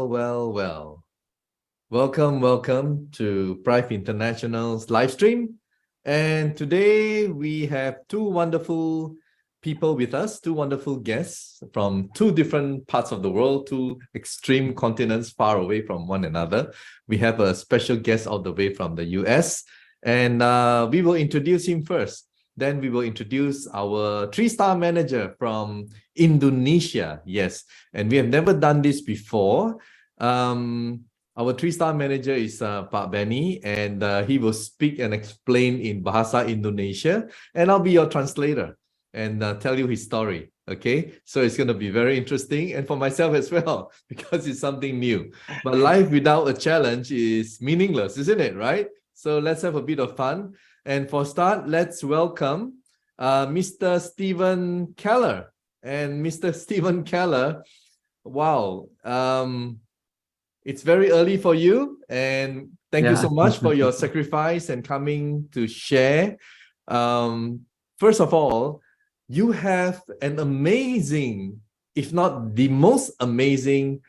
Well. Welcome to Prife International's live stream. And today we have two wonderful people with us, two wonderful guests from two different parts of the world, two extreme continents far away from one another. We have a special guest all the way from the US, and we will introduce him first. Then we will introduce our 3-star manager from Indonesia. Yes, and we have never done this before. Our 3-star manager is Pak Beny, and he will speak and explain in Bahasa Indonesia, and I'll be your translator and tell you his story. Okay, so it's going to be very interesting, and for myself as well, because it's something new. But life without a challenge is meaningless, isn't it, right? So let's have a bit of fun. And for start, let's welcome Mr. Stephen Keller. And Mr. Stephen Keller, wow, it's very early for you, and thank you so much for your sacrifice and coming to share. First of all, you have an amazing, if not the most amazing,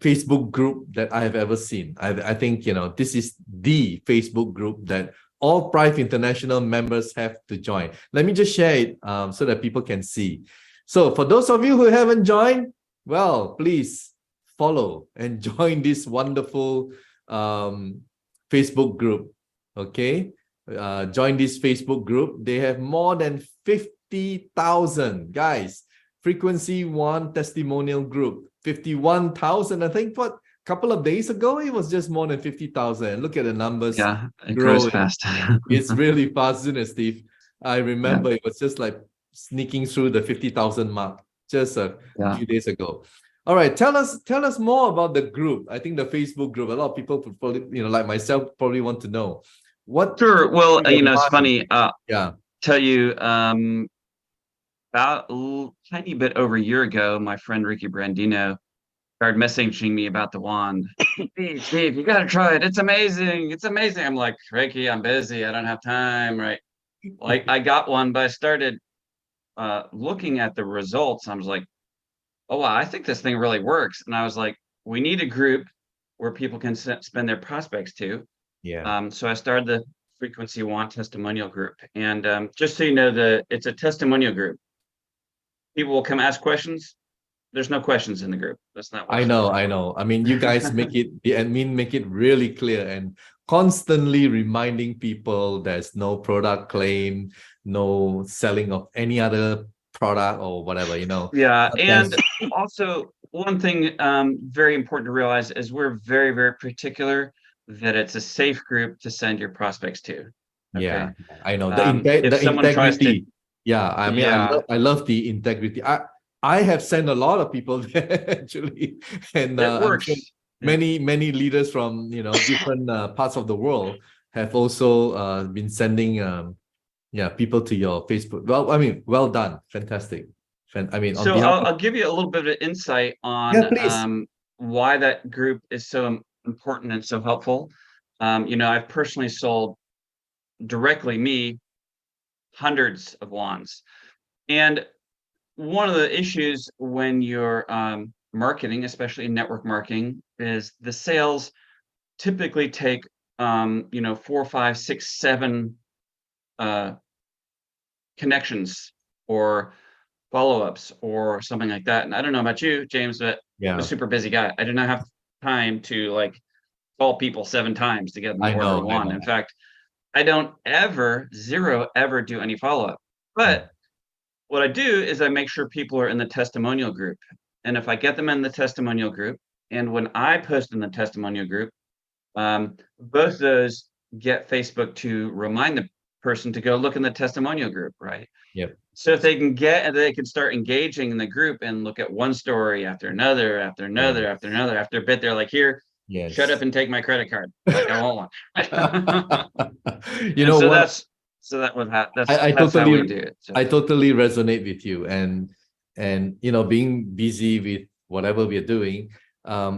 Facebook group that I have ever seen. I think, this is the Facebook group that all Prife International members have to join. Let me just share it so that people can see. So for those of you who haven't joined, well, please follow and join this wonderful Facebook group. Okay, join this Facebook group. They have more than 50,000 guys. Frequency One testimonial group, 51,000. I think what couple of days ago it was just more than 50,000. Look at the numbers. Yeah, it grows fast. It's really fast, isn't it, Steve? I remember it was just like sneaking through the 50,000 mark just a few days ago. All right, tell us more about the group. I think the Facebook group. A lot of people probably, like myself, probably want to know what. Sure. Well, it's funny. Tell you, about a tiny bit over a year ago, my friend Ricky Brandino started messaging me about the wand. Steve, you got to try it. It's amazing. It's amazing. I'm like, Ricky, I'm busy. I don't have time. Right. Like I got one, but I started looking at the results. I was like, oh, wow, I think this thing really works. And I was like, we need a group where people can spend their prospects to. So I started the Frequency One testimonial group. And just so you know, it's a testimonial group. People will come ask questions. There's no questions in the group. That's not what I know. I mean, you guys make it really clear and constantly reminding people there's no product claim, no selling of any other product or whatever, Yeah, and also one thing very important to realize is we're very, very particular that it's a safe group to send your prospects to. Okay? Yeah, I know the integrity. I love the integrity. I have sent a lot of people there actually, and it works. Many leaders from different parts of the world have also been sending people to your Facebook. Well, I mean, well done, fantastic. So I'll give you a little bit of insight on why that group is so important and so helpful. I've personally sold directly hundreds of wands, and one of the issues when you're marketing, especially in network marketing, is the sales typically take 4, 5, 6, 7 connections or follow-ups or something like that. And I don't know about you, James, but I'm a super busy guy. I do not have time to call people 7 times to get them to order one. In fact, I don't ever do any follow-up. But what I do is I make sure people are in the testimonial group. And if I get them in the testimonial group, and when I post in the testimonial group, both those get Facebook to remind the person to go look in the testimonial group, right? Yep. So if they can start engaging in the group and look at one story after another, after a bit, they're like, here, shut up and take my credit card. Like, I want one. That's how we do it. So. I totally resonate with you, and being busy with whatever we're doing,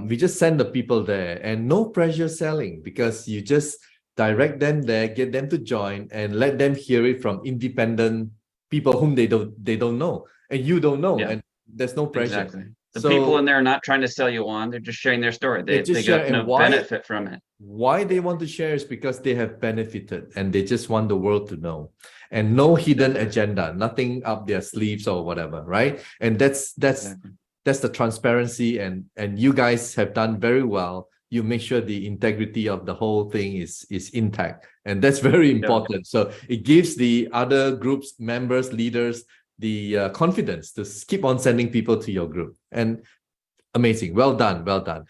we just send the people there, and no pressure selling, because you just direct them there, get them to join, and let them hear it from independent people whom they don't know, and you don't know, and there's no pressure. Exactly. The So people in there are not trying to sell you on. They're just sharing their story. they just They share, got and no benefit from it. why they want to share is because they have benefited and they just want the world to know, and no hidden agenda, nothing up their sleeves or whatever, right? And that's Exactly. that's the transparency, and you guys have done very well. You make sure the integrity of the whole thing is intact, and that's very important. So it gives the other groups, members, leaders, the confidence to keep on sending people to your group. And amazing, well done, well done.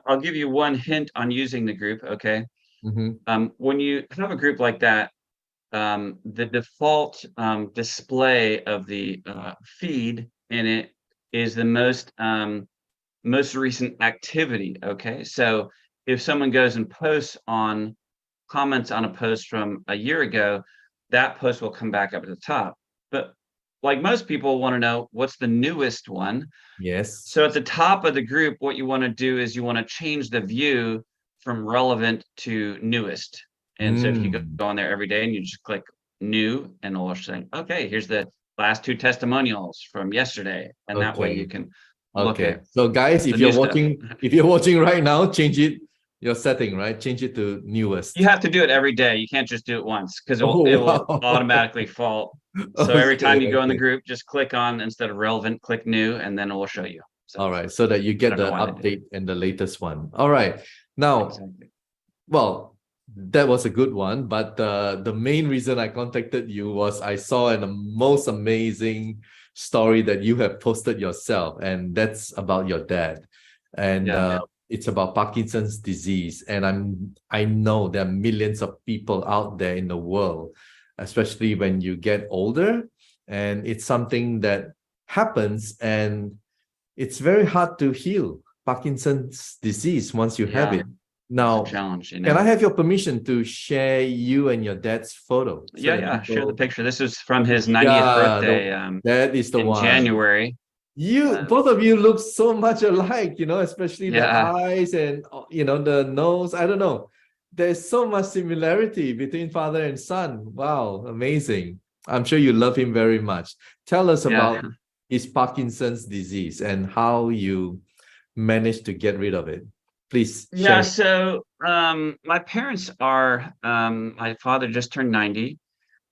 I'll give you one hint on using the group. Okay. When you have a group like that, the default display of the feed in it is the most recent activity. Okay, so if someone goes and comments on a post from a year ago, that post will come back up at the top. But like most people want to know what's the newest one. Yes. So at the top of the group, what you want to do is you want to change the view from relevant to newest. And so if you go on there every day and you just click new, and it'll say, okay, here's the last 2 testimonials from yesterday. And that way you can look at. So guys, if new you're watching right now, change it, your setting, right? Change it to newest. You have to do it every day. You can't just do it once, because it will automatically fall. So every time you go in the group, just click on, instead of relevant, click new, and then it will show you. So, all right, so that you get the update and the latest one. All right. Now, well, that was a good one, but the main reason I contacted you was I saw a most amazing story that you have posted yourself, and that's about your dad. And it's about Parkinson's disease. And I know there are millions of people out there in the world, especially when you get older, and it's something that happens, and it's very hard to heal Parkinson's disease once you have it. Now, challenge, can I have your permission to share you and your dad's photo? Share the picture. This was from his 90th birthday. That is the in one. January. Both of you look so much alike, especially the eyes and the nose. I don't know. There's so much similarity between father and son. Wow, amazing. I'm sure you love him very much. Tell us about his Parkinson's disease and how you managed to get rid of it. Please share. So my parents are, my father just turned 90,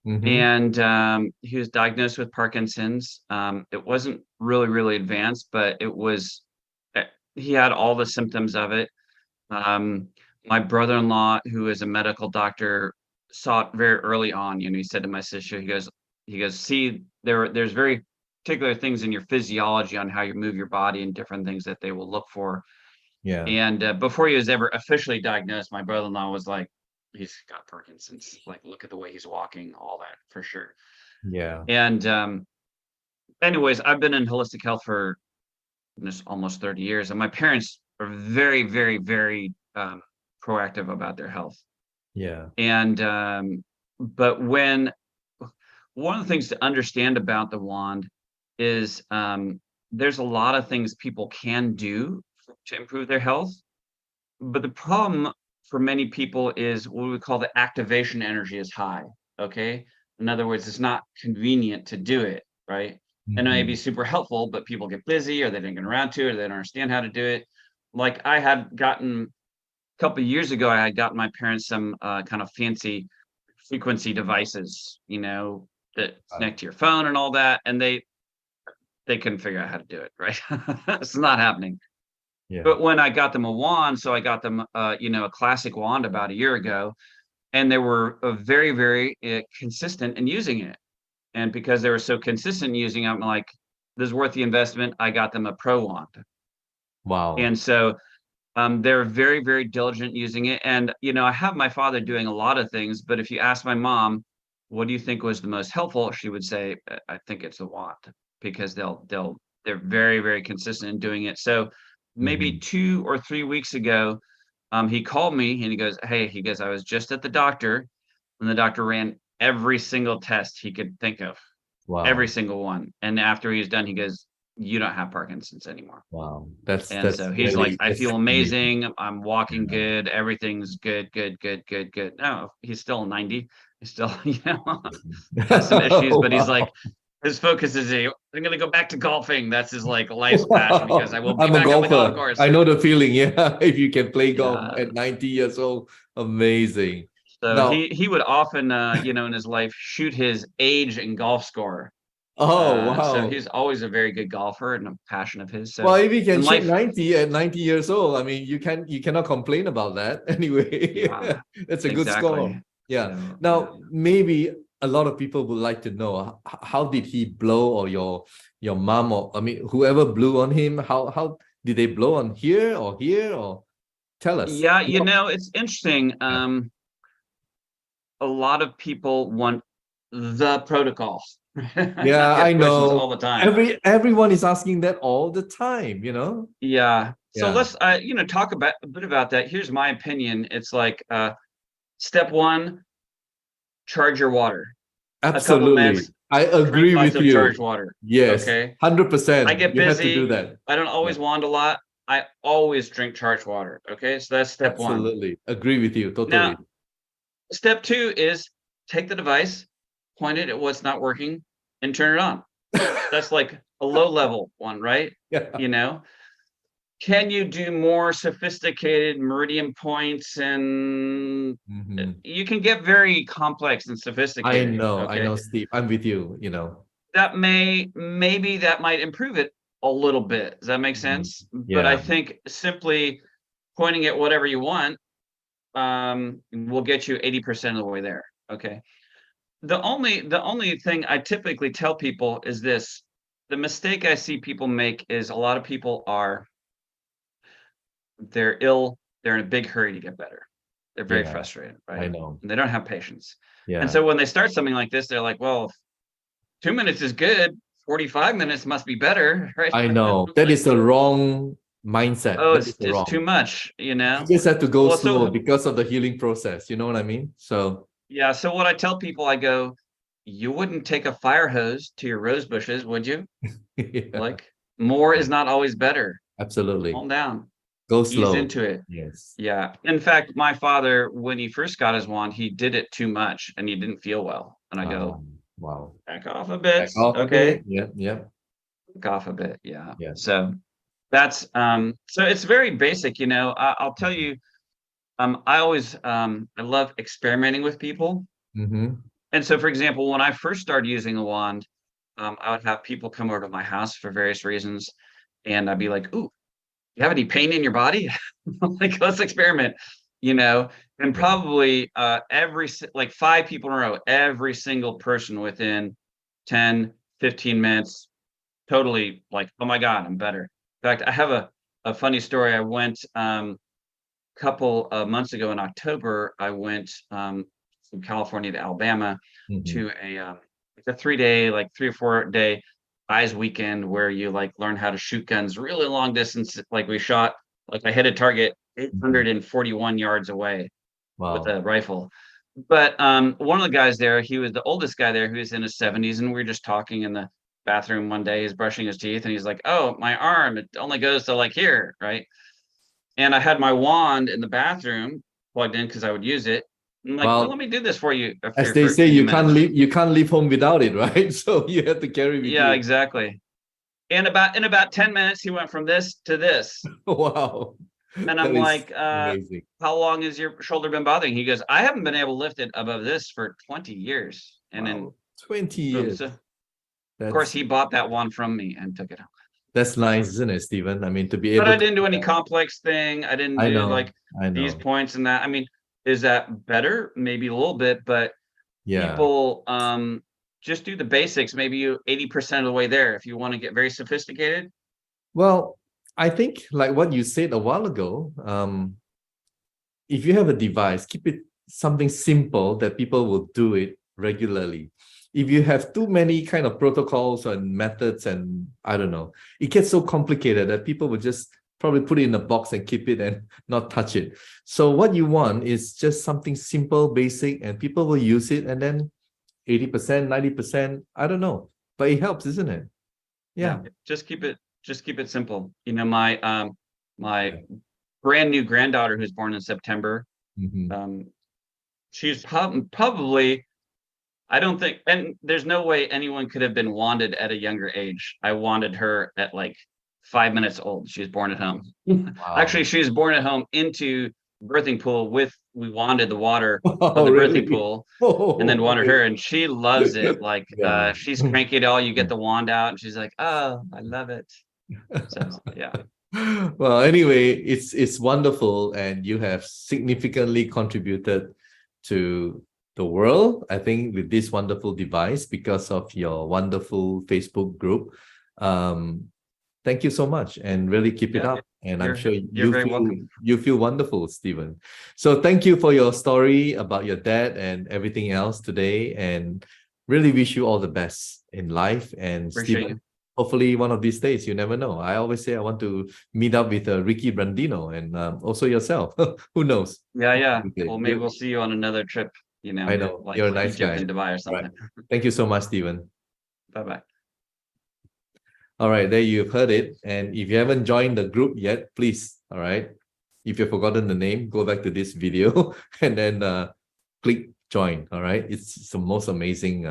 and he was diagnosed with Parkinson's. It wasn't really advanced, but he had all the symptoms of it. My brother-in-law, who is a medical doctor, saw it very early on. He said to my sister, he goes, see, there's very particular things in your physiology on how you move your body and different things that they will look for. Yeah. And before he was ever officially diagnosed, my brother-in-law was like, he's got Parkinson's. Like, look at the way he's walking, all that, for sure. Yeah. And anyways, I've been in holistic health for almost 30 years, and my parents are very proactive about their health. Yeah. And but one of the things to understand about the wand is there's a lot of things people can do to improve their health, but the problem for many people is what we call the activation energy is high. Okay, in other words, it's not convenient to do it, right? And it may be super helpful, but people get busy, or they didn't get around to it, or they don't understand how to do it. Like I had gotten a couple of years ago, I had gotten my parents some kind of fancy frequency devices, that connect to your phone and all that, and they couldn't figure out how to do it, right? It's not happening. Yeah. But when I got them a wand, so I got them a classic wand about a year ago, and they were very consistent in using it. And because they were so consistent in using it, I'm like, this is worth the investment. I got them a pro wand. Wow. And so they're very diligent using it. And I have my father doing a lot of things, but if you ask my mom, what do you think was the most helpful? She would say, I think it's the wand, because they're very consistent in doing it. So maybe 2 or 3 weeks ago, he called me and he goes, I was just at the doctor, and the doctor ran every single test he could think of. Wow. Every single one. And after he was done, he goes, you don't have Parkinson's anymore. Wow. So he's like, I feel amazing. I'm walking good. Everything's good. No, he's still 90. He's still, has some issues, but he's like, His focus is I'm gonna go back to golfing. That's his like life's passion because I will be I'm a back on the golf golfer. course. I know the feeling. Yeah, if you can play golf Yeah. at 90 years old, amazing. So Now, he would often in his life shoot his age and golf score. oh So wow. he's always a very good golfer and a passion of his. Well, So if you can in shoot life, 90 at 90 years old, I mean, you cannot complain about that anyway. yeah, That's a good score. exactly. Yeah. So yeah. Now, maybe a lot of people would like to know how did he blow, or your mom, or I mean whoever blew on him, how did they blow on here or tell us. Yeah, it's interesting. Yeah. A lot of people want the protocol. I Yeah, I get questions know. all the time. Everyone is asking that all the time. Yeah. So Yeah. let's talk about a bit about that. Here's my opinion. It's like step one, charge your water. A couple Absolutely. minutes, I drink agree lots with of charged you. water. Yes, Okay. I 100%. get You have to do busy. that. I don't Yeah, always wand a lot. I always drink charged water. Okay. So that's step one. absolutely. Agree with you totally. Now, step two is take the device, point it at what's not working, and turn it on. That's like a low level one, right? Yeah. Can you do more sophisticated meridian points? And Mhm. you can get very complex and sophisticated. I Okay. know, Steve. I'm with you, That maybe that might improve it a little bit. Does that make Mhm. sense? But I Yeah. think simply pointing at whatever you want will get you 80% of the way there. Okay. The only thing I typically tell people is this. The mistake I see people make is a lot of people they're ill, they're in a big hurry to get better. They're very Yeah, frustrated, I right? know. And they don't have patience. And Yeah. so when they start something like this, they're like, well, 2 minutes is good, 45 minutes must be better, right? I know. That Like, is the wrong mindset. oh, That is the it's too wrong. much, You just have to go Well, slow so because of the healing process. You know what I mean? So, yeah, so what I tell people, I go, you wouldn't take a fire hose to your rose bushes, would you? yeah, Like, more is not always better. absolutely. Calm down, Go ease slow. into it. Yes. Yeah. In fact, my father, when he first got his wand, he did it too much and he didn't feel well. And I go, Wow. back off a bit. Back off a Okay. bit. Yeah, yeah, Back off a bit. Yeah. yeah. So that's so it's very basic, I'll tell you, I love experimenting with people. Mm-hmm. And so for example, when I first started using the wand, I would have people come over to my house for various reasons. And I'd be like, ooh, you have any pain in your body? Like, let's experiment, and Yeah. probably like 5 people in a row, every single person within 10, 15 minutes, totally like, oh my God, I'm better. In fact, I have a funny story. I went couple of months ago in October, I went from California to Alabama Mm-hmm. to it's a 3-day, like 3 or 4 day eyes weekend where you like learn how to shoot guns really long distance. Like I hit a target Mm-hmm. 841 yards away with Wow. a rifle. But one of the guys there, he was the oldest guy there, who was in his 70s, and we were just talking in the bathroom one day. He's brushing his teeth, and he's like, "Oh, my arm, it only goes to like here, right?" And I had my wand in the bathroom plugged in because I would use it. I'm like, well, let Well, me do this for you as for, they for a say, few minutes. you can't leave home without it, right? So you have to carry with Yeah, you. exactly. And in about 10 minutes, he went from this to this. Wow. And That I'm is like, amazing. how long has your shoulder been bothering? He goes, I haven't been able to lift it above this for 20 years. And then Wow. 20 boom. years. So of course That's he bought that wand from me and took it home. that's nice, isn't it, Stephen? I mean, to be But able I to didn't do do any that. complex thing. I didn't I do know. like I these know. points and that. I mean, is that better? Maybe a little bit, but Yeah. people just do the basics. Maybe you 80% of the way there. If you want to get very sophisticated, Well, I think like what you said a while ago, if you have a device, keep it something simple that people will do it regularly. If you have too many kind of protocols and methods, and I don't know, it gets so complicated that people will just probably put it in a box and keep it and not touch it. So what you want is just something simple, basic, and people will use it, and then 80%, 90%, I don't know. But it helps, isn't it? yeah, Yeah. just keep it simple. My brand new granddaughter who's born in September, Mhm. she's probably I don't think, and there's no way anyone could have been wanded at a younger age. I wanted her at like 5 minutes old. She was born at home. Actually, Wow. she was born at home into birthing pool we wanted the water of Oh, the birthing really? pool and then Oh, wanted okay. her, and she loves it. Like Yeah. she's cranky at all. You get the wand out and she's like, oh, I love it. So yeah. Well, anyway, it's wonderful, and you have significantly contributed to the world, I think, with this wonderful device because of your wonderful Facebook group. Thank you so much, and really keep it Yeah, up. And I'm sure you're very welcome. you feel wonderful, Stephen. So thank you for your story about your dad and everything else today, and really wish you all the best in life. And Appreciate Stephen, hopefully one of these days, you never know. I always say I want to meet up with Ricky Brandino and also yourself. Who knows? Yeah. Okay. Well, maybe we'll see you on another trip, I know like you're a nice Egypt guy. and Dubai or All right. something. Thank you so much, Stephen. Bye-bye. All right, there you've heard it. And if you haven't joined the group yet, please, all right, if you've forgotten the name, go back to this video and then click join. All right, it's the most amazing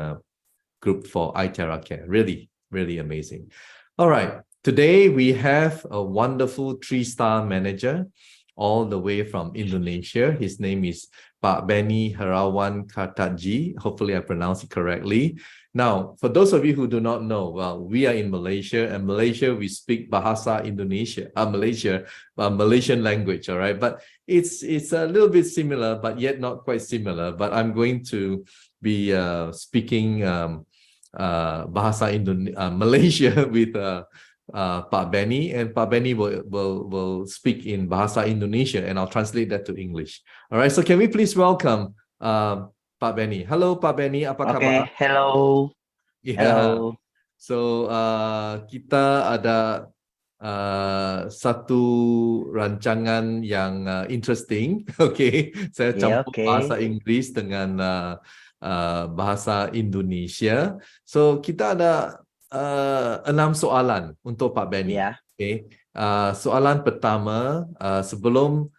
group for iTerra Care. Really, really amazing. All right, today we have a wonderful 3-star manager all the way from Indonesia. His name is Pak Beny Herawan Kartadjie. Hopefully I pronounced it correctly. Now, for those of you who do not know, well, we are in Malaysia, and Malaysia, we speak Bahasa Indonesia, Malaysian language, all right? But it's a little bit similar, but yet not quite similar. But I'm going to be speaking Bahasa Malaysia with Pak Beny, and Pak Beny will speak in Bahasa Indonesia, and I'll translate that to English. All right, so can we please welcome Pak Beny. Halo Pak Beny, apa kabar? Hello. Yeah. Hello. So kita ada satu rancangan yang interesting. Okay, saya Yeah, campur okay. bahasa Inggris dengan bahasa Indonesia. So kita ada 6 soalan untuk Pak Beny. Yeah. Okay. Soalan pertama, sebelum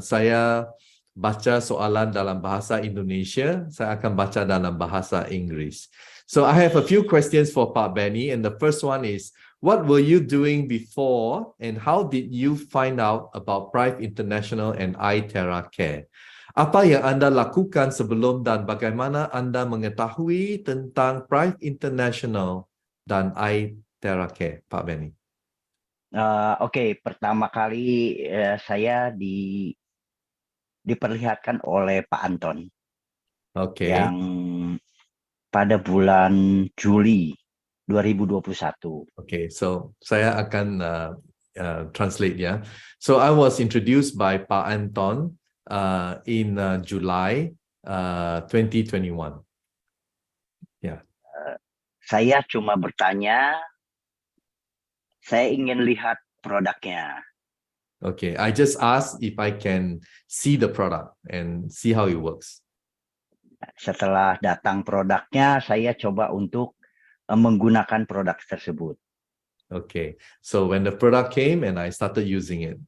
saya baca soalan dalam bahasa Indonesia, saya akan baca dalam bahasa Inggris. So I have a few questions for Pak Beny, and the first one is, what were you doing before, and how did you find out about Prife International and iTerra Care? Apa yang Anda lakukan sebelum dan bagaimana Anda mengetahui tentang Prife International dan iTerra Care, Pak Beny? Oke, pertama kali saya diperlihatkan oleh Pak Anton. Okay. Yang pada bulan Juli 2021. Okay, so saya akan translate ya. So I was introduced by Pak Anton in July 2021. Yeah. Saya cuma bertanya, saya ingin lihat produknya. Okay, I just asked if I can see the product and see how it works. Setelah datang produknya, saya coba untuk menggunakan produk tersebut. Okay, so when the product came and I started using it.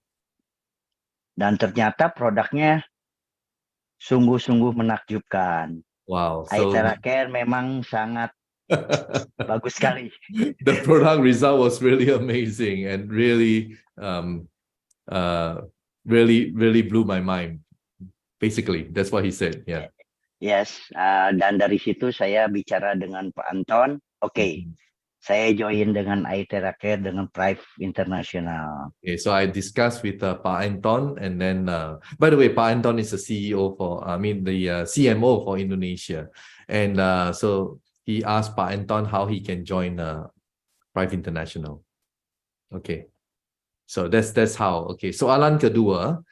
Dan ternyata produknya sungguh-sungguh menakjubkan. Wow, so iTerra Care memang sangat bagus sekali. the product result was really amazing and really really blew my mind. Basically, that's what he said. Yeah. Yes, dan dari situ saya bicara dengan Pak Anton. Oke, saya join dengan iTerra Care dengan Prife International. Okay, so I discussed with Pak Anton, and then by the way, Pak Anton is the CEO the CMO for Indonesia, and so he asked Pak Anton how he can join Prife International. Okay, so that's how. Okay, soalan kedua,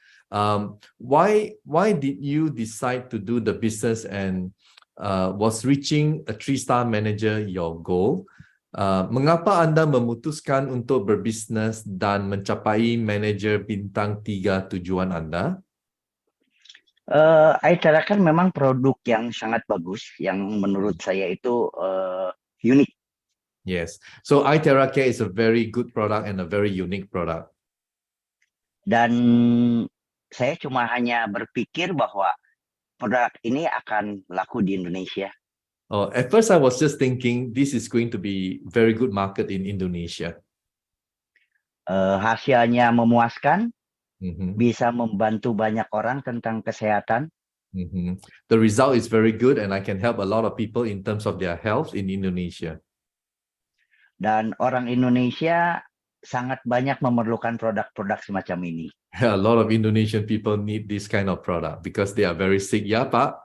why did you decide to do the business, and was reaching a 3-star manager your goal? Mengapa Anda memutuskan untuk berbisnes dan mencapai manajer bintang 3 tujuan Anda? iTerra kan memang produk yang sangat bagus, yang menurut saya itu unik. Yes, so iTerra Care is a very good product and a very unique product. Dan saya cuma hanya berpikir bahwa produk ini akan laku di Indonesia. Oh, at first I was just thinking this is going to be very good market in Indonesia. Hasilnya memuaskan, Mhm, bisa membantu banyak orang tentang kesehatan. mhm. The result is very good and I can help a lot of people in terms of their health in Indonesia. Dan orang Indonesia sangat banyak memerlukan produk-produk semacam ini. A lot of Indonesian people need this kind of product because they are very sick. Ya, Pak.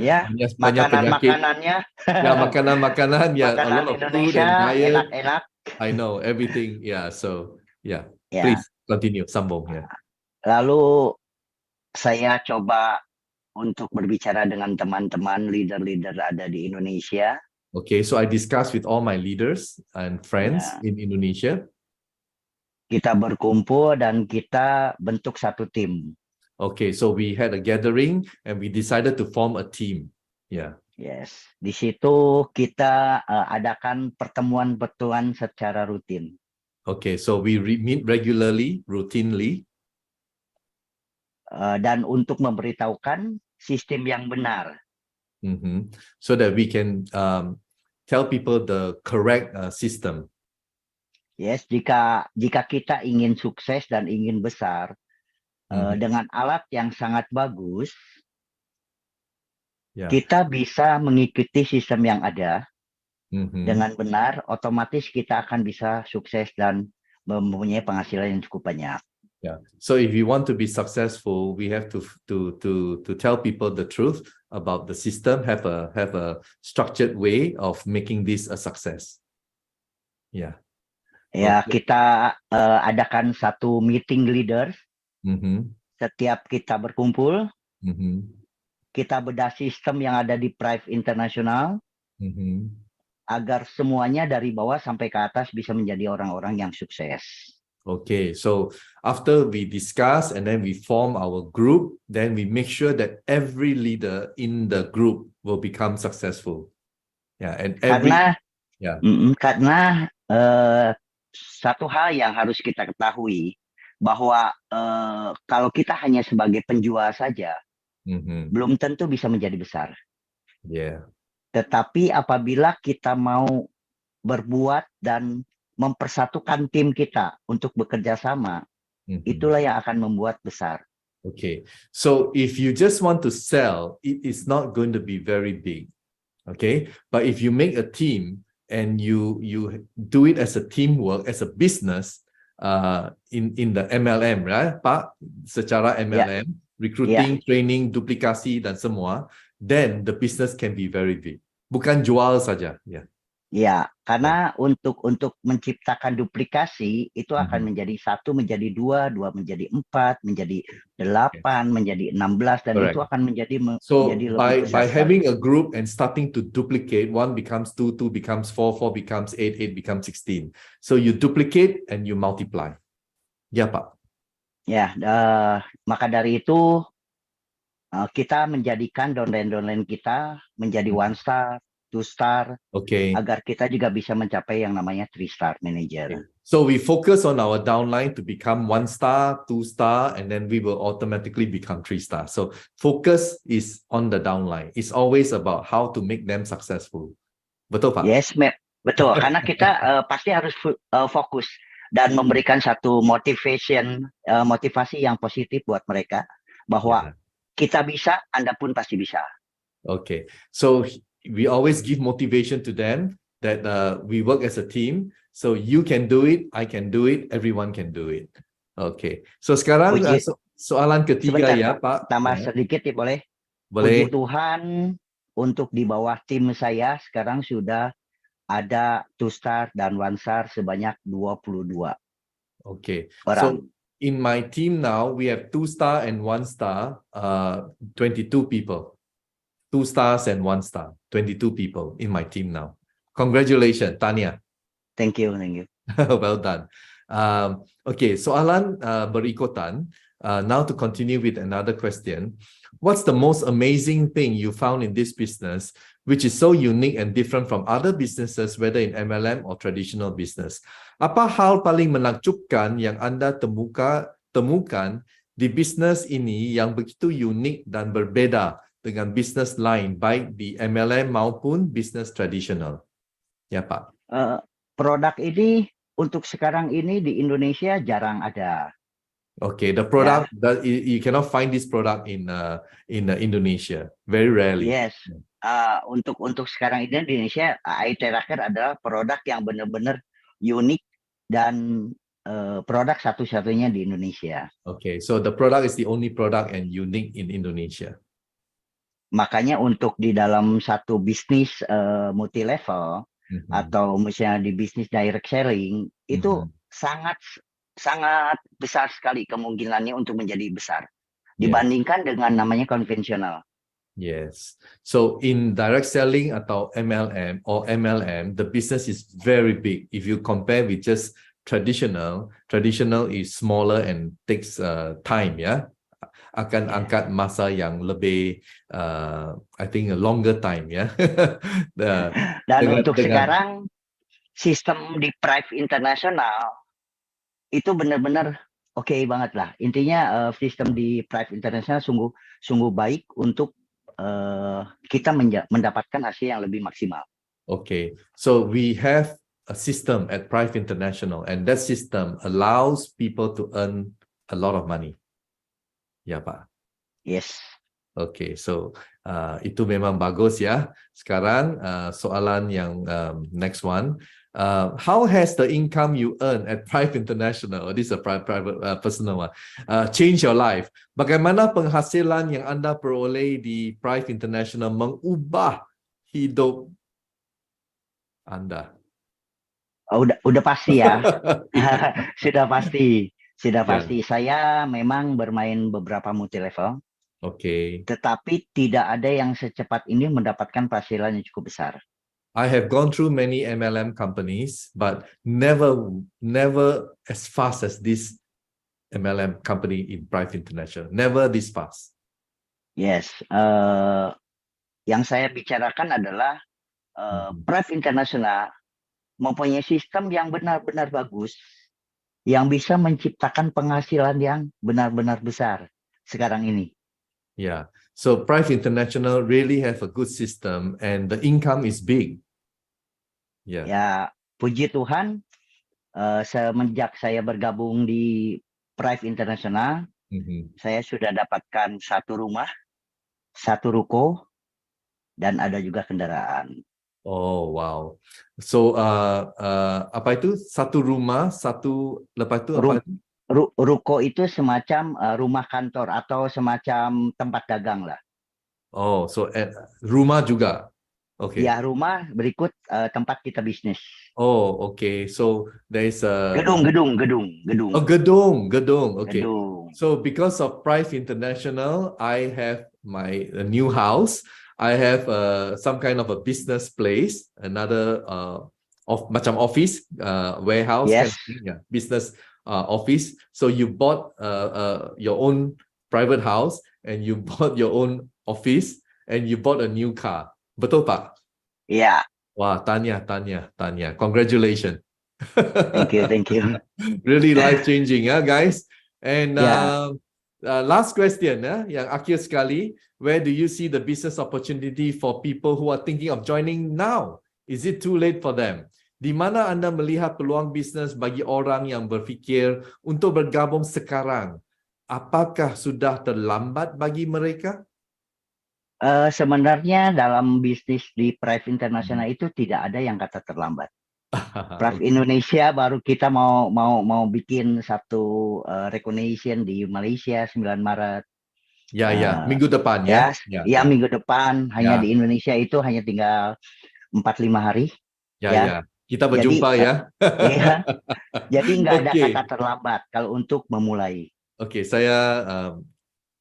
Ya, Banyak penyakit. makanan-makanannya, Ya, makanan-makanan, ya, a lot makanan of food and Indonesia diet. enak-enak. I know everything. Yeah, so yeah, Ya, please continue. Sambung. Yeah. lalu saya coba untuk berbicara dengan teman-teman leader-leader ada di Indonesia. Okay, so I discussed with all my leaders and friends in Indonesia. Kita berkumpul dan kita bentuk satu tim. Okay, so we had a gathering and we decided to form a team. Yeah. Yes, di situ kita adakan pertemuan-pertemuan secara rutin. Okay, so we meet regularly, routinely. Dan untuk memberitahukan sistem yang benar. So that we can tell people the correct system. Yes, jika kita ingin sukses dan ingin besar dengan alat yang sangat bagus, kita bisa mengikuti sistem yang ada dengan benar, otomatis kita akan bisa sukses dan mempunyai penghasilan yang cukup banyak. Yeah. So if you want to be successful, we have to tell people the truth about the system, have a structured way of making this a success. Yeah. Ya, kita adakan satu meeting leaders. Setiap kita berkumpul, kita bedah sistem yang ada di Prife Internasional agar semuanya dari bawah sampai ke atas bisa menjadi orang-orang yang sukses. Okay, so after we discuss and then we form our group, then we make sure that every leader in the group will become successful. Yeah, and karena satu hal yang harus kita ketahui bahwa kalau kita hanya sebagai penjual saja, belum tentu bisa menjadi besar. Yeah. Tetapi apabila kita mau berbuat dan mempersatukan tim kita untuk bekerja sama, itulah yang akan membuat besar. Okay, so if you just want to sell, it is not going to be very big. Okay, but if you make a team and you do it as a teamwork, as a business, in the MLM, right, Pak? Secara MLM, recruiting, training, duplikasi dan semua, then the business can be very big. Bukan jual saja, ya. Ya, karena untuk menciptakan duplikasi itu akan menjadi 1 menjadi 2, 2 menjadi 4, menjadi 8, menjadi 16 dan itu akan menjadi lebih besar. By having a group and starting to duplicate, 1 becomes 2, 2 becomes 4, 4 becomes 8, 8 becomes 16. So you duplicate and you multiply. Ya, Pak. Ya, maka dari itu kita menjadikan downline kita menjadi 1 star, 2 star, agar kita juga bisa mencapai yang namanya 3 star manager. So we focus on our downline to become 1 star, 2 star, and then we will automatically become 3 star. So focus is on the downline. It's always about how to make them successful. Betul, Pak? Yes, betul. Karena kita pasti harus fokus dan memberikan satu motivasi yang positif buat mereka bahwa kita bisa, Anda pun pasti bisa. Okay, so we always give motivation to them that we work as a team. So you can do it, I can do it, everyone can do it. Okay, so sekarang soalan ketiga sebentar, ya, Pak. Tambah sedikit ya, boleh? Boleh. Puji Tuhan, untuk di bawah tim saya sekarang sudah ada 2 star dan 1 star sebanyak 22. Okay, orang. So in my team now, we have 2 star and 1 star, 22 people. 2 stars and 1 star, 22 people in my team now. Congratulations, Tanya. Thank you. Well done. Okay, soalan berikutan. Now to continue with another question. What's the most amazing thing you found in this business, which is so unique and different from other businesses, whether in MLM or traditional business? Apa hal paling menakjubkan yang Anda temukan di bisnis ini yang begitu unik dan berbeda dengan business lain, baik di MLM maupun business tradisional? Ya, Pak. Produk ini untuk sekarang ini di Indonesia jarang ada. Okay, the product that you cannot find this product in Indonesia, very rarely. Yes, untuk sekarang ini di Indonesia, terakhir adalah produk yang benar-benar unik dan produk satu-satunya di Indonesia. Okay, so the product is the only product and unique in Indonesia. Makanya untuk di dalam satu bisnis multi level atau misalnya di bisnis direct selling itu sangat besar sekali kemungkinannya untuk menjadi besar dibandingkan dengan namanya konvensional. Yes. So in direct selling atau MLM, the business is very big. If you compare with just traditional is smaller and takes time, ya. Akan angkat masa yang lebih, I think a longer time, ya. Dan untuk sekarang sistem di Prife internasional itu benar-benar oke banget lah. Intinya sistem di Prife internasional sungguh baik untuk kita mendapatkan hasil yang lebih maksimal. Okay, so we have a system at Prife International, and that system allows people to earn a lot of money. Ya, Pak. Yes. Okay, so itu memang bagus ya. Sekarang soalan yang next one. How has the income you earn at Prife International, this is a private personal one, change your life? Bagaimana penghasilan yang Anda peroleh di Prife International mengubah hidup Anda? Udah pasti ya. Sudah pasti. Saya memang bermain beberapa multi level. Okay. Tetapi tidak ada yang secepat ini mendapatkan penghasilan yang cukup besar. I have gone through many MLM companies, but never as fast as this MLM company in Prife International. Never this fast. Yes. Yang saya bicarakan adalah Prife International mempunyai sistem yang benar-benar bagus, yang bisa menciptakan penghasilan yang benar-benar besar sekarang ini. Yeah. So Prife International really have a good system and the income is big. Yeah. Ya, puji Tuhan, semenjak saya bergabung di Prife International, saya sudah dapatkan satu rumah, satu ruko, dan ada juga kendaraan. Oh, wow. So apa itu? Satu rumah, lepas itu apa itu? Ruko itu semacam rumah kantor atau semacam tempat dagang lah. Oh, so rumah juga. Okay. Ya, rumah berikut tempat kita bisnis. Oh, okay. So there is a gedung. Oh, gedung. Okay. Gedung. So because of Prife International, I have my new house. I have some kind of a business place, another macam office, warehouse, Yes. kind of thing, yeah, business office. So you bought your own private house, and you bought your own office, and you bought a new car. Betul, Pak? Iya. Wah, Tanya. Congratulations. Thank you. Really life-changing, ya, guys. And last question, yang akhir sekali, where do you see the business opportunity for people who are thinking of joining now? Is it too late for them? Di mana Anda melihat peluang bisnis bagi orang yang berfikir untuk bergabung sekarang? Apakah sudah terlambat bagi mereka? Sebenarnya dalam bisnis di Prife International itu tidak ada yang kata terlambat. Prife Indonesia baru kita mau bikin satu recognition di Malaysia 9 Maret. Ya, minggu depan ya. Ya, minggu depan. Hanya di Indonesia itu hanya tinggal 4-5 hari. Ya. Kita berjumpa, jadi, ya. Ya. Jadi nggak ada kata terlambat kalau untuk memulai. Oke, saya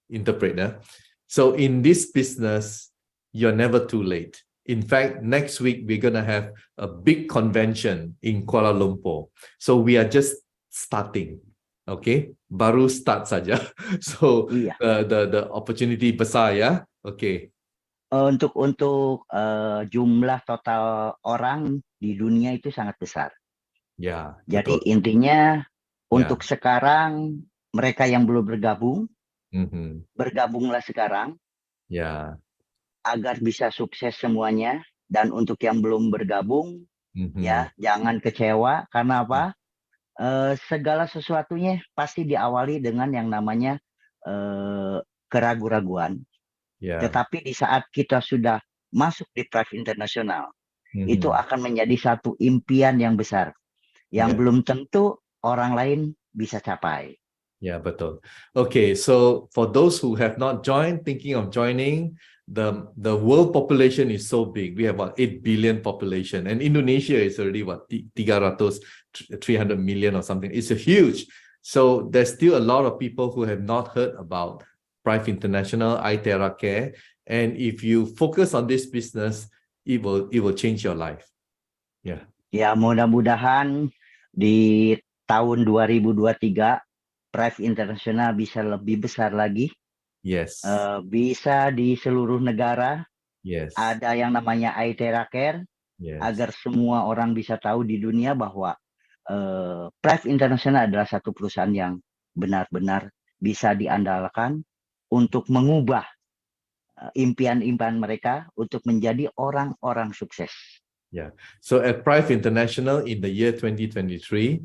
interpret ya. So in this business, you're never too late. In fact, next week we're gonna have a big convention in Kuala Lumpur. So we are just starting. Okay, baru start saja. So the opportunity besar ya. Okay. Untuk jumlah total orang di dunia itu sangat besar. Ya. Jadi intinya untuk sekarang mereka yang belum bergabung, bergabunglah sekarang. Ya. agar bisa sukses semuanya. Dan untuk yang belum bergabung, ya jangan kecewa. Karena apa? Segala sesuatunya pasti diawali dengan yang namanya keraguan-raguan. Tetapi di saat kita sudah masuk di Prife International, itu akan menjadi satu impian yang besar, yang belum tentu orang lain bisa capai. Yeah, betul. Okay, so for those who have not joined, thinking of joining, the world population is so big. We have about 8 billion population, and Indonesia is already what 300 million or something. It's a huge. So there's still a lot of people who have not heard about Prife International, iTerra Care, and if you focus on this business, it will change your life. Yeah. Ya, mudah-mudahan di tahun 2023 Prife International bisa lebih besar lagi. Yes. Bisa di seluruh negara. Yes. Ada yang namanya iTerra Care. Yes. Agar semua orang bisa tahu di dunia bahwa Prife International adalah satu perusahaan yang benar-benar bisa diandalkan untuk mengubah impian-impian mereka untuk menjadi orang-orang sukses. Yeah. So at Prife International in the year 2023,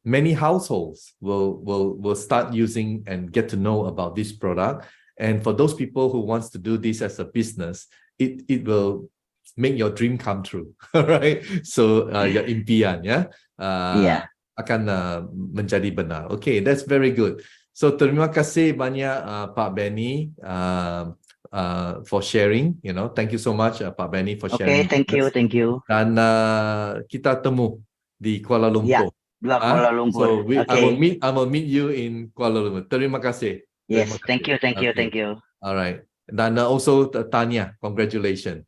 many households will start using and get to know about this product. And for those people who wants to do this as a business, it will make your dream come true, right? So your impian, akan menjadi benar. Okay, that's very good. So terima kasih banyak Pak Beny for sharing. Thank you so much Pak Beny for sharing. Okay, thank you. Dan kita temu di Kuala Lumpur. Kuala Lumpur. So I will meet you in Kuala Lumpur. Terima kasih. Yes, thank you. All right. Dan also Tanya, congratulations.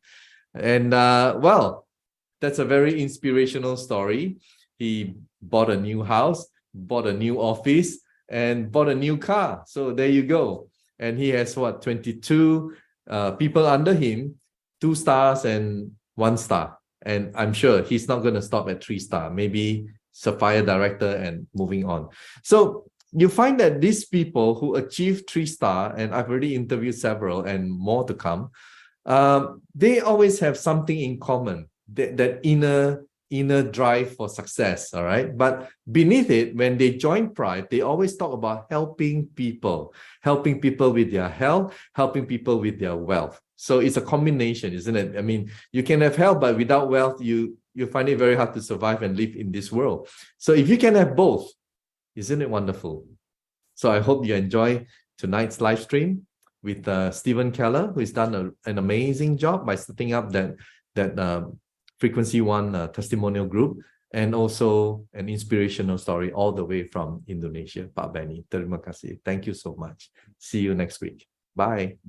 And well, that's a very inspirational story. He bought a new house, bought a new office, and bought a new car. So there you go. And he has 22 people under him, 2 stars and 1 star. And I'm sure he's not going to stop at 3 star, maybe Sapphire Director and moving on. So you find that these people who achieve 3 star, and I've already interviewed several and more to come, they always have something in common, that inner drive for success, all right? But beneath it, when they join Prife, they always talk about helping people with their health, helping people with their wealth. So it's a combination, isn't it? I mean, you can have health, but without wealth, you find it very hard to survive and live in this world. So if you can have both, isn't it wonderful? So I hope you enjoy tonight's live stream with Stephen Keller, who has done an amazing job by setting up that Frequency One testimonial group, and also an inspirational story all the way from Indonesia. Pak Beny, terima kasih. Thank you so much. See you next week. Bye.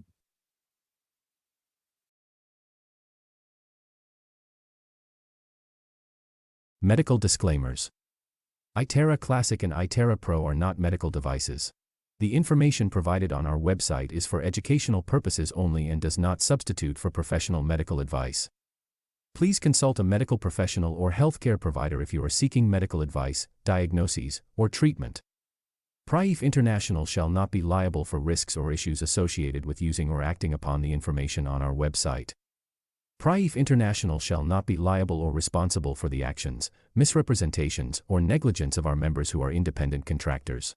Medical disclaimers. iTerra Classic and iTerra Pro are not medical devices. The information provided on our website is for educational purposes only and does not substitute for professional medical advice. Please consult a medical professional or healthcare provider if you are seeking medical advice, diagnoses, or treatment. Prife International shall not be liable for risks or issues associated with using or acting upon the information on our website. Prife International shall not be liable or responsible for the actions, misrepresentations, or negligence of our members who are independent contractors.